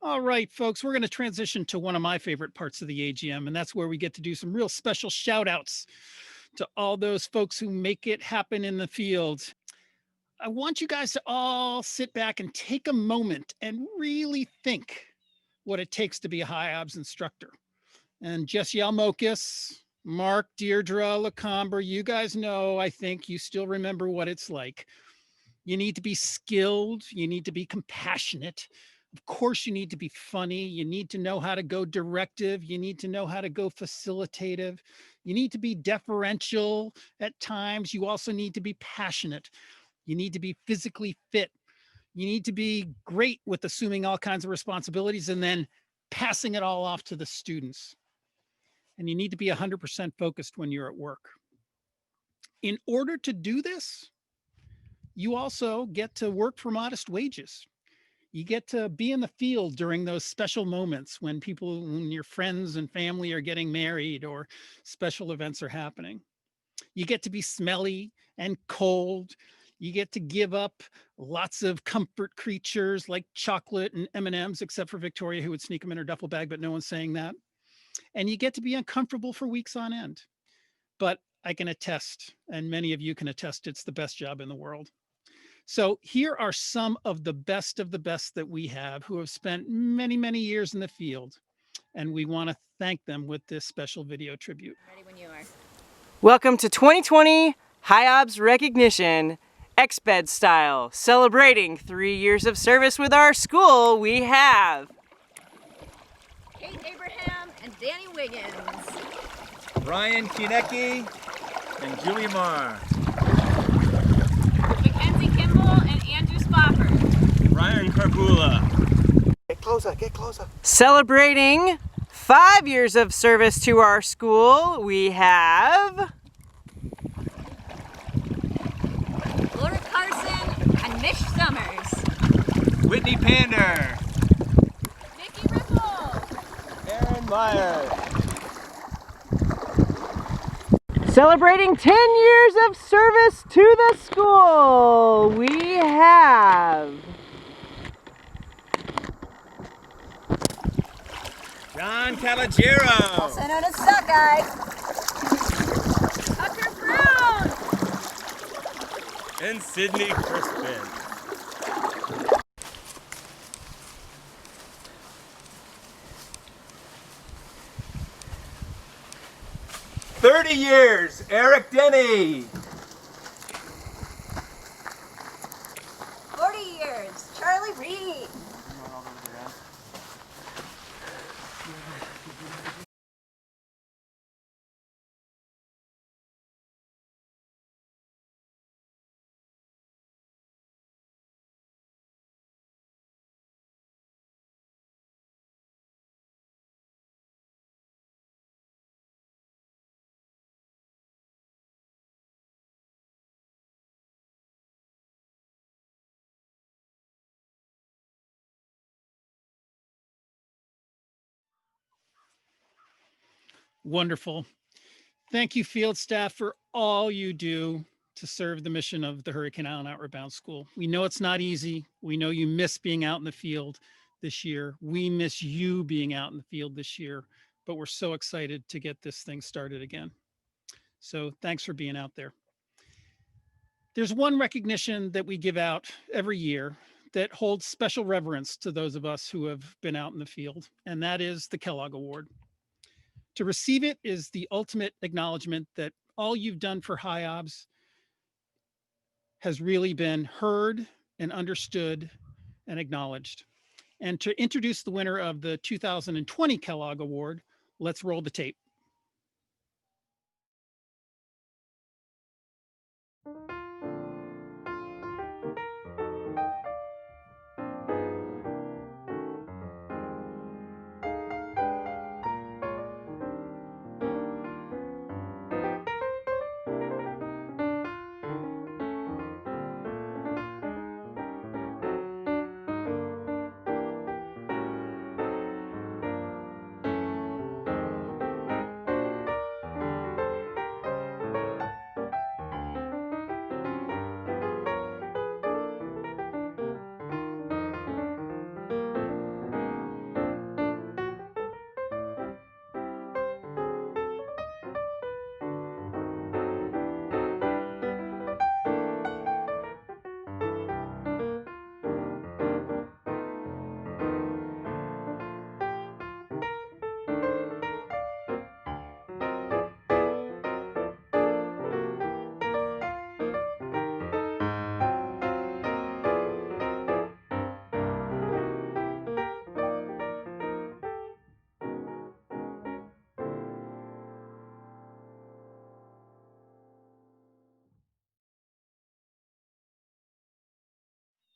All right, folks, we're going to transition to one of my favorite parts of the AGM, and that's where we get to do some real special shout outs to all those folks who make it happen in the field. I want you guys to all sit back and take a moment and really think what it takes to be a HIOBS instructor. And Jess Yalmokis, Mark, Deirdre, Lacomber, you guys know, I think you still remember what it's like. You need to be skilled. You need to be compassionate. Of course, you need to be funny. You need to know how to go directive. You need to know how to go facilitative. You need to be deferential at times. You also need to be passionate. You need to be physically fit. You need to be great with assuming all kinds of responsibilities and then passing it all off to the students. And you need to be 100% focused when you're at work. In order to do this, you also get to work for modest wages. You get to be in the field during those special moments when your friends and family are getting married or special events are happening. You get to be smelly and cold. You get to give up lots of comfort creatures like chocolate and M&Ms, except for Victoria, who would sneak them in her duffel bag, but no one's saying that. And you get to be uncomfortable for weeks on end. But I can attest, and many of you can attest, it's the best job in the world. So here are some of the best that we have who have spent many, many years in the field. And we want to thank them with this special video tribute. Ready when you are. Welcome to 2020 HIOBS Recognition, XBED style. Celebrating 3 years of service with our school, we have Kate Abraham and Danny Wiggins. Ryan Kienecke and Julie Marr. Mackenzie Kimball and Andrew Spofford. Ryan Carbula. Get closer, get closer. celebrating 5 years of service to our school, we have Laura Carson and Mish Summers. Whitney Pander. Nikki Ripple. Aaron Meyer. celebrating 10 years of service to the school, we have John Calagero. Also known as Suckeye. Tucker Brown. And Sydney Crispin. "30 years, Eric Denny. 40 years, Charlie Reade. Wonderful. Thank you, field staff, for all you do to serve the mission of the Hurricane Island Outward Bound School. We know it's not easy. We know you miss being out in the field this year. We miss you being out in the field this year, but we're so excited to get this thing started again. So thanks for being out there. There's one recognition that we give out every year that holds special reverence to those of us who have been out in the field, and that is the Kellogg Award. To receive it is the ultimate acknowledgement that all you've done for HIOBS has really been heard and understood and acknowledged. And to introduce the winner of the 2020 Kellogg Award, let's roll the tape.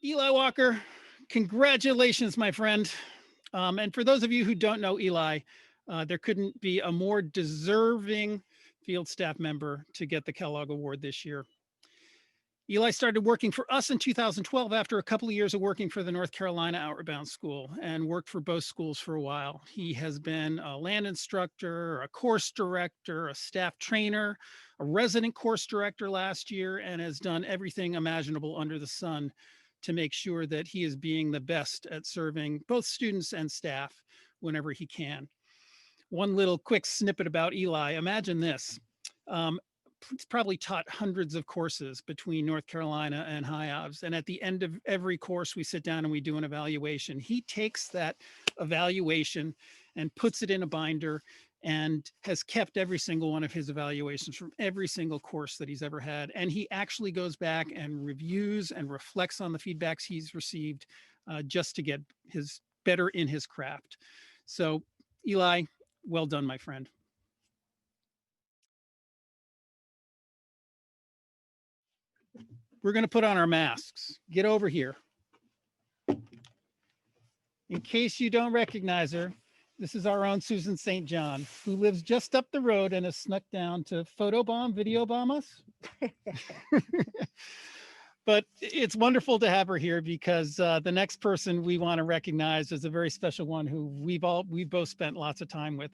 Eli Walker, congratulations, my friend. And for those of you who don't know Eli, there couldn't be a more deserving field staff member to get the Kellogg Award this year. Eli started working for us in 2012 after a couple of years of working for the North Carolina Outward Bound School, and worked for both schools for a while. He has been a land instructor, a course director, a staff trainer, a resident course director last year, and has done everything imaginable under the sun to make sure that he is being the best at serving both students and staff whenever he can. One little quick snippet about Eli. Imagine this. He's probably taught hundreds of courses between North Carolina and HIOBS. And at the end of every course, we sit down and we do an evaluation. He takes that evaluation and puts it in a binder and has kept every single one of his evaluations from every single course that he's ever had. And he actually goes back and reviews and reflects on the feedbacks he's received just to get his better in his craft. So Eli, well done, my friend. We're going to put on our masks. Get over here. In case you don't recognize her, this is our own Susan St. John, who lives just up the road and has snuck down to photobomb, video bomb us. But it's wonderful to have her here because the next person we want to recognize is a very special one who we've both spent lots of time with.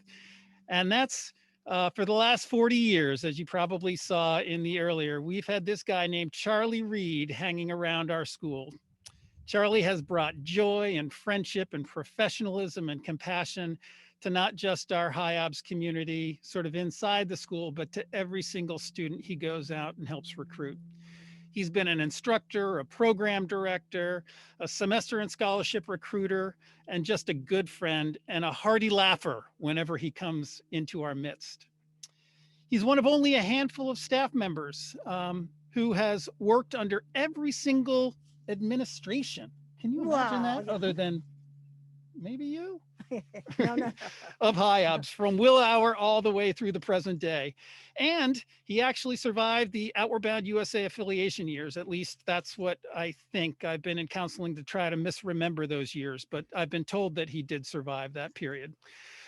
And that's for the last 40 years, as you probably saw in the earlier, we've had this guy named Charlie Reade hanging around our school. Charlie has brought joy and friendship and professionalism and compassion to not just our HIOBS community sort of inside the school, but to every single student he goes out and helps recruit. He's been an instructor, a program director, a semester and scholarship recruiter, and just a good friend and a hearty laugher whenever he comes into our midst. He's one of only a handful of staff members who has worked under every single administration. Can you imagine that? Other than maybe you? No. Of HIOBS, from Will Hour all the way through the present day. And he actually survived the Outward Bound USA affiliation years. At least that's what I think. I've been in counseling to try to misremember those years, but I've been told that he did survive that period.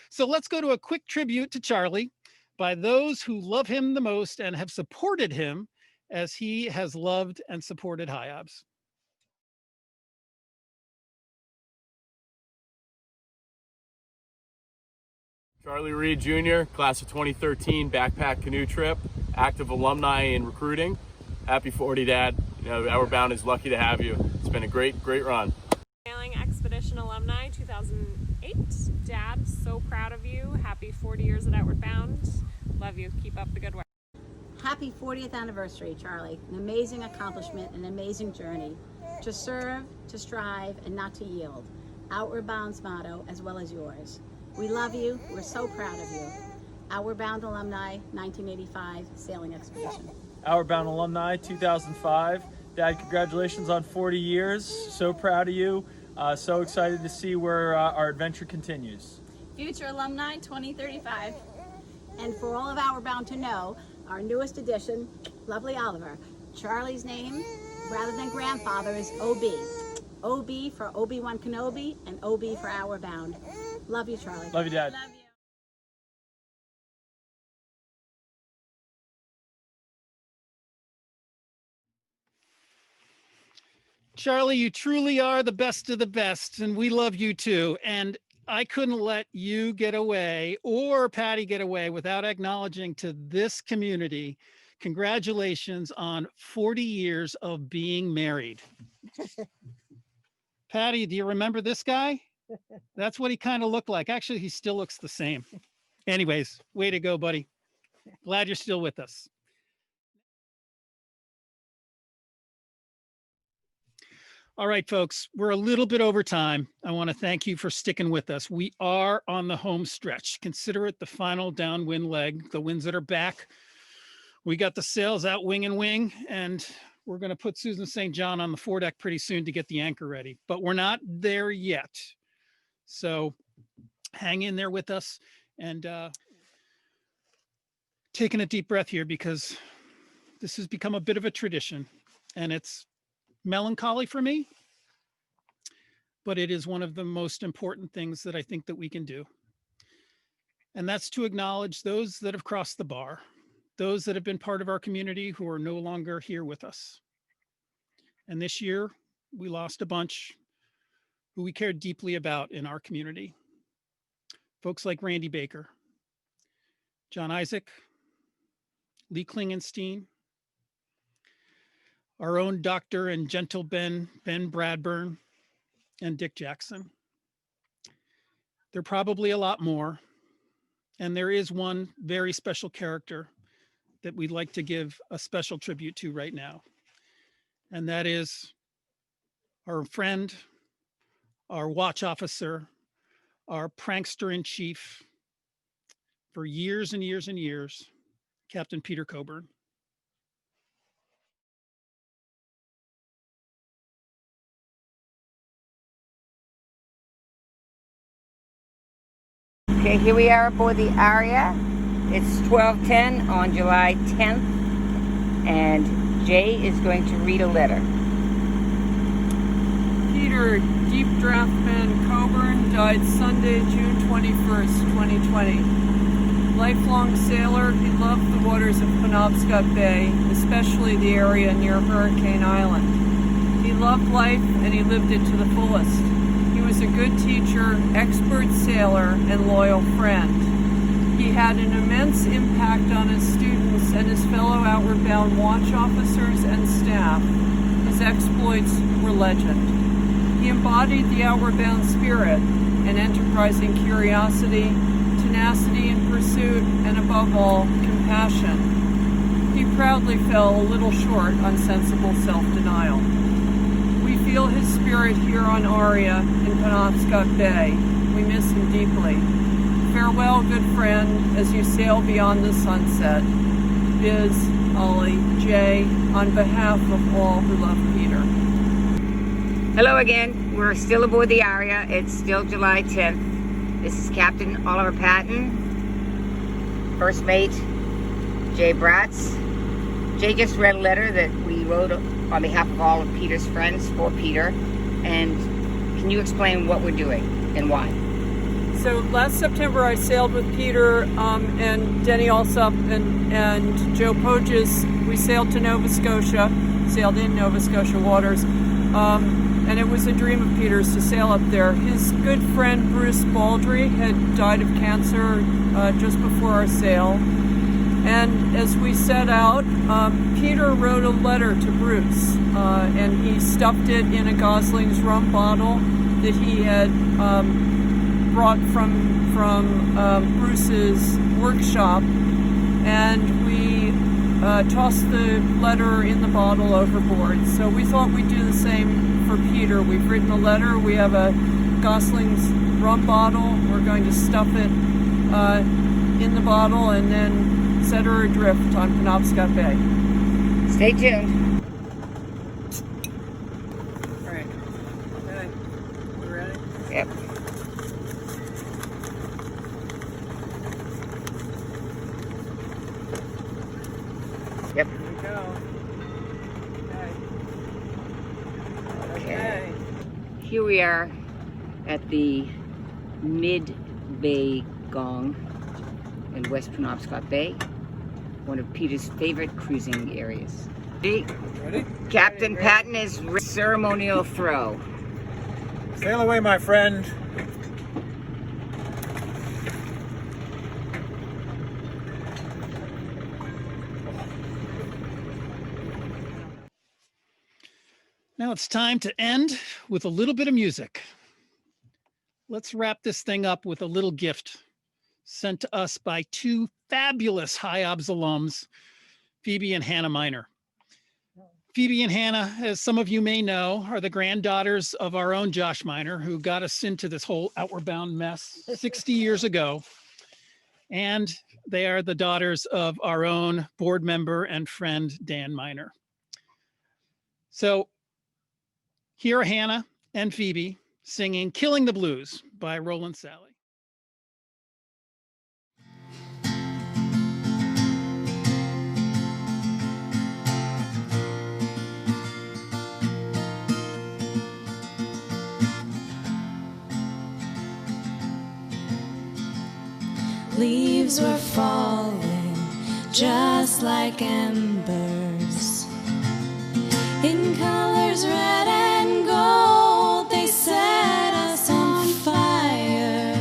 So let's go to a quick tribute to Charlie by those who love him the most and have supported him as he has loved and supported HIOBS. Charlie Reade Jr., class of 2013, backpack canoe trip, active alumni in recruiting. Happy 40, Dad. You know, Outward Bound is lucky to have you. It's been a great run. Sailing Expedition alumni 2008. Dad, so proud of you. Happy 40 years at Outward Bound. Love you. Keep up the good work. Happy 40th anniversary, Charlie. An amazing accomplishment, an amazing journey. To serve, to strive, and not to yield. Outward Bound's motto, as well as yours. We love you. We're so proud of you. Outward Bound alumni, 1985 sailing expedition. Outward Bound alumni, 2005. Dad, congratulations on 40 years. So proud of you. So excited to see where our adventure continues. Future alumni 2035. And for all of Outward Bound to know, our newest addition, lovely Oliver, Charlie's name, rather than grandfather, is OB. OB for Obi-Wan Kenobi and OB for Outward Bound. Love you, Charlie. Love you, Dad. Love you. Charlie, you truly are the best of the best, and we love you too. And I couldn't let you get away or Patty get away without acknowledging to this community, congratulations on 40 years of being married. Patty, do you remember this guy? That's what he kind of looked like. Actually, he still looks the same. Anyways, way to go, buddy. Glad you're still with us. All right, folks, we're a little bit over time. I want to thank you for sticking with us. We are on the home stretch. Consider it the final downwind leg, the winds that are back. We got the sails out wing and wing, and we're going to put Susan St. John on the foredeck pretty soon to get the anchor ready, but we're not there yet. So hang in there with us and taking a deep breath here because this has become a bit of a tradition and it's melancholy for me but it is one of the most important things that I think that we can do. And that's to acknowledge those that have crossed the bar, those that have been part of our community who are no longer here with us. And this year, we lost a bunch who we cared deeply about in our community. Folks like Randy Baker, John Isaac, Lee Klingenstein, our own Dr. and gentle Ben Bradburn, and Dick Jackson. There are probably a lot more. And there is one very special character that we'd like to give a special tribute to right now. And that is our friend, our watch officer, our prankster in chief for years and years and years, Captain Peter Coburn. Okay, here we are aboard the ARIA. It's 12:10 on July 10th, and Jay is going to read a letter. Peter, Deep Draftman Coburn, died Sunday, June 21st, 2020. Lifelong sailor, he loved the waters of Penobscot Bay, especially the area near Hurricane Island. He loved life and he lived it to the fullest. He was a good teacher, expert sailor, and loyal friend. He had an immense impact on his students and his fellow Outward Bound watch officers and staff. His exploits were legend. He embodied the Outward Bound spirit, an enterprising curiosity, tenacity in pursuit, and above all, compassion. He proudly fell a little short on sensible self-denial. We feel his spirit here on ARIA in Penobscot Bay. We miss him deeply. Farewell, good friend, as you sail beyond the sunset. Biz, Ollie, Jay, on behalf of all who love Peter. Hello again. We're still aboard the ARIA. It's still July 10th. This is Captain Oliver Patton, First Mate Jay Bratz. Jay just read a letter that we wrote on behalf of all of Peter's friends for Peter. And can you explain what we're doing and why? So last September I sailed with Peter and Denny Alsop and Joe Poges. We sailed to Nova Scotia, sailed in Nova Scotia waters. And it was a dream of Peter's to sail up there. His good friend Bruce Baldry had died of cancer just before our sail. And as we set out, Peter wrote a letter to Bruce, and he stuffed it in a Gosling's rum bottle that he had brought from Bruce's workshop, and we tossed the letter in the bottle overboard. So we thought we'd do the same for Peter. We've written a letter. We have a Gosling's rum bottle. We're going to stuff it in the bottle and then set her adrift on Penobscot Bay. Stay tuned. All right. Okay. We ready? Yep. Yep. Here we go. Okay. Okay. Here we are at the Mid-Bay Gong in West Penobscot Bay, one of Peter's favorite cruising areas. Ready? Captain Patton is ceremonial throw. Sail away, my friend. Now it's time to end with a little bit of music. Let's wrap this thing up with a little gift sent to us by two fabulous HIOBS alums, Phebe and Hannah Miner. Phebe and Hannah, as some of you may know, are the granddaughters of our own Josh Miner, who got us into this whole Outward Bound mess 60 years ago. And they are the daughters of our own board member and friend, Dan Miner. So here are Hannah and Phebe singing Killing the Blues by Roland Sally. Leaves were falling just like embers. In colors red and gold, they set us on fire,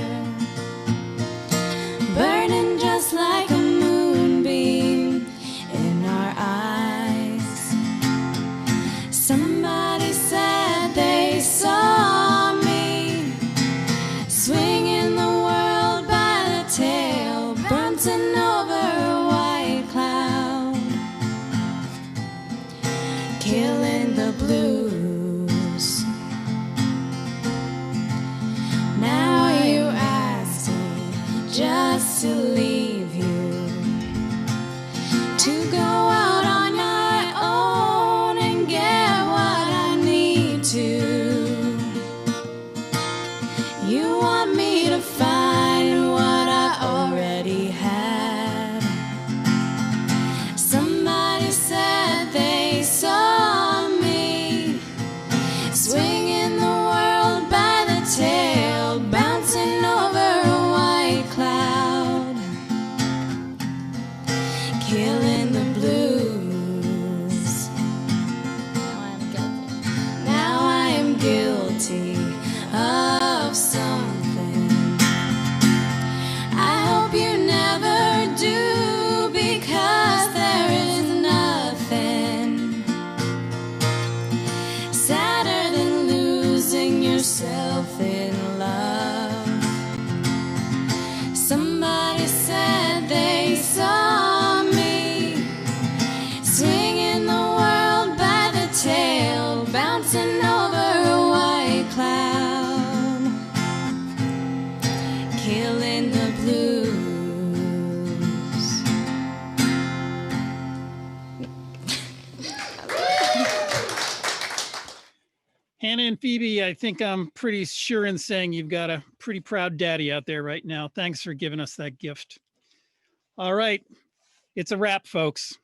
burning just like a moonbeam in our eyes. Somebody said they saw me swinging the world by the tail, bouncing over a white cloud, killing the blues. Now you ask me just to leave you, to go out on my own and get what I need to. You want me to find what I already had. Somebody said they saw me swinging the world by the tail, bouncing over a white cloud, killing the blues. Now I am guilty of something I hope you never do, because there is nothing sadder than losing yourself in love. Somebody said they saw me swinging the world by the tail, bouncing over a white cloud, killing the blues. Hannah and Phoebe, I think I'm pretty sure in saying you've got a pretty proud daddy out there right now. Thanks for giving us that gift. All right, it's a wrap, folks.